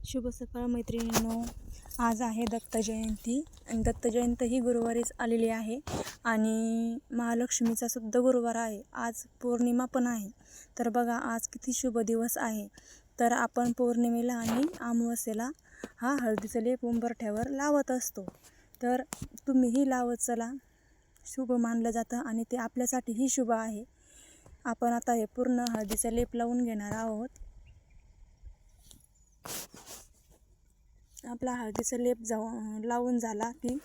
शुभ सकाळ मैत्रिणींनो. आज आहे दत्त जयंती आणि दत्त जयंती ही गुरुवारीच आलेली आहे आणि महालक्ष्मीचा सुद्धा गुरुवार आहे. आज पौर्णिमा पण आहे. तर बघा आज किती शुभ दिवस आहे. तर आपण पौर्णिमेला आणि अमावस्येला हा हळदीचा लेप उंबरठ्यावर लावत असतो. तर तुम्हीही लावत चला. शुभ मानलं जातं आणि ते आपल्यासाठीही शुभ आहे. आपण आता हे पूर्ण हळदीचा लेप लावून घेणार आहोत. आपला हळदीचा लेप लावून झाला की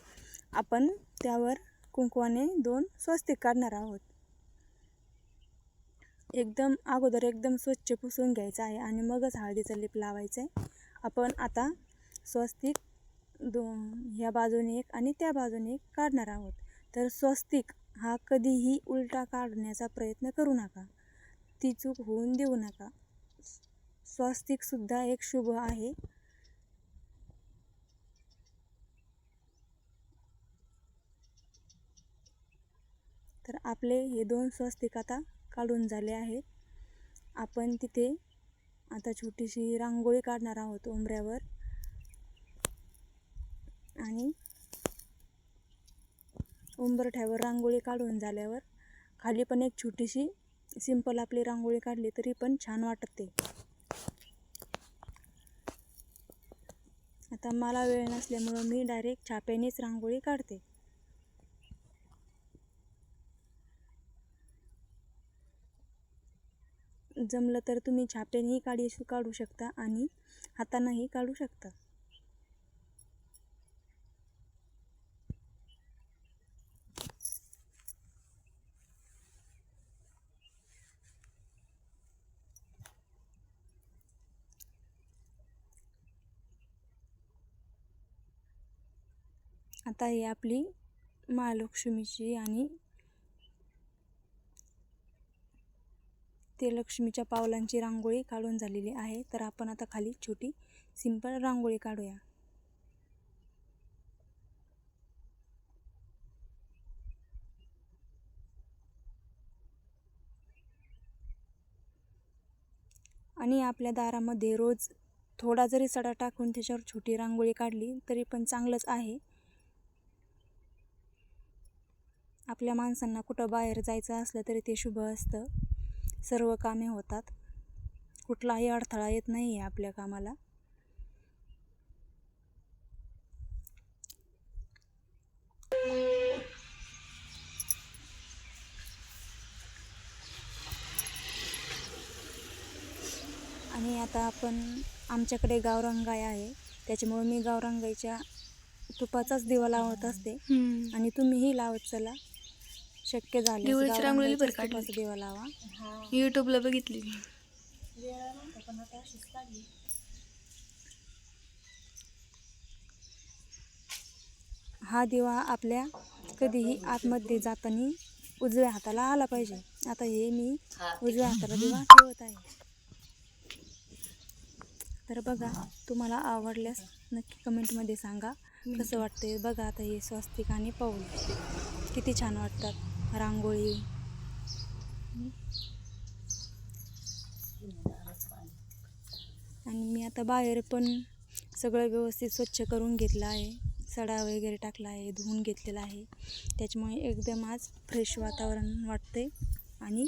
आपण त्यावर कुंकवाने 2 स्वस्तिक काढणार आहोत. अगोदर एकदम स्वच्छ पुसून घ्यायचं आहे आणि मगच हळदीचा लेप लावायचा आहे. आपण आता स्वस्तिक ह्या बाजूने एक आणि त्या बाजूने एक काढणार आहोत. तर स्वस्तिक हा कधीही उलटा काढण्याचा प्रयत्न करू नका. ती चूक होऊन देऊ नका. स्वस्तिक सुद्धा एक शुभ आहे. तर आपले हे 2 स्वस्तिक आता काढून झाले आहेत. आपण तिथे आता छोटीशी रांगोळी काढणार आहोत उंबऱ्यावर आणि उंबरठ्यावर रांगोळी काढून झाल्यावर खाली पण एक छोटीशी सिंपल आपली रांगोळी काढली तरी पण छान वाटते. आता मला वेळ नसल्यामुळं मी डायरेक्ट छाप्यानेच रांगोळी काढते. जमलं तर तुम्ही छाप्यानेही काढू शकता आणि हातानेही काढू शकता. आता ही आपली महालक्ष्मीची आणि ते लक्ष्मीच्या पावलांची रांगोळी काढून झालेली आहे. तर आपण आता खाली छोटी सिंपल रांगोळी काढूया. आणि आपल्या दारामध्ये रोज थोडा जरी सडा टाकून त्याच्यावर छोटी रांगोळी काढली तरी पण चांगलंच आहे. आपल्या माणसांना कुठं बाहेर जायचं असलं तरी ते शुभ असतं. सर्व कामे होतात. कुठलाही अडथळा येत नाही आहे आपल्या कामाला. आणि आता आपण आमच्याकडे गावरान गाय आहे त्याच्यामुळे मी गावरान गाईच्या तुपाचाच दिवा लावत असते. आणि तुम्हीही लावत चला. शक्य झाल्यास गावरान गाईच्याच तुपाचा दिवा लावा. यूट्यूबला बघितली. हा दिवा आपल्या कधीही आतमध्ये जाताना उजव्या हाताला आला पाहिजे. आता हे मी उजव्या हाताला दिवा ठेवत आहे. तर बघा, तुम्हाला आवडल्यास नक्की कमेंटमध्ये सांगा कसं वाटतंय. बघा आता हे स्वस्तिक आणि पाऊल किती छान वाटतात. रांगोळी आणि मी आता बाहेर पण सगळं व्यवस्थित स्वच्छ करून घेतलं आहे. सडा वगैरे टाकला आहे, धुवून घेतलेला आहे. त्याच्यामुळे एकदम आज फ्रेश वातावरण वाटते आणि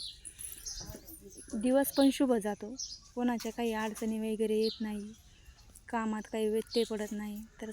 दिवस पण शुभ जातो. कोणाच्या काही अडचणी वगैरे येत नाही, कामात काही व्यत्यय पडत नाही. तर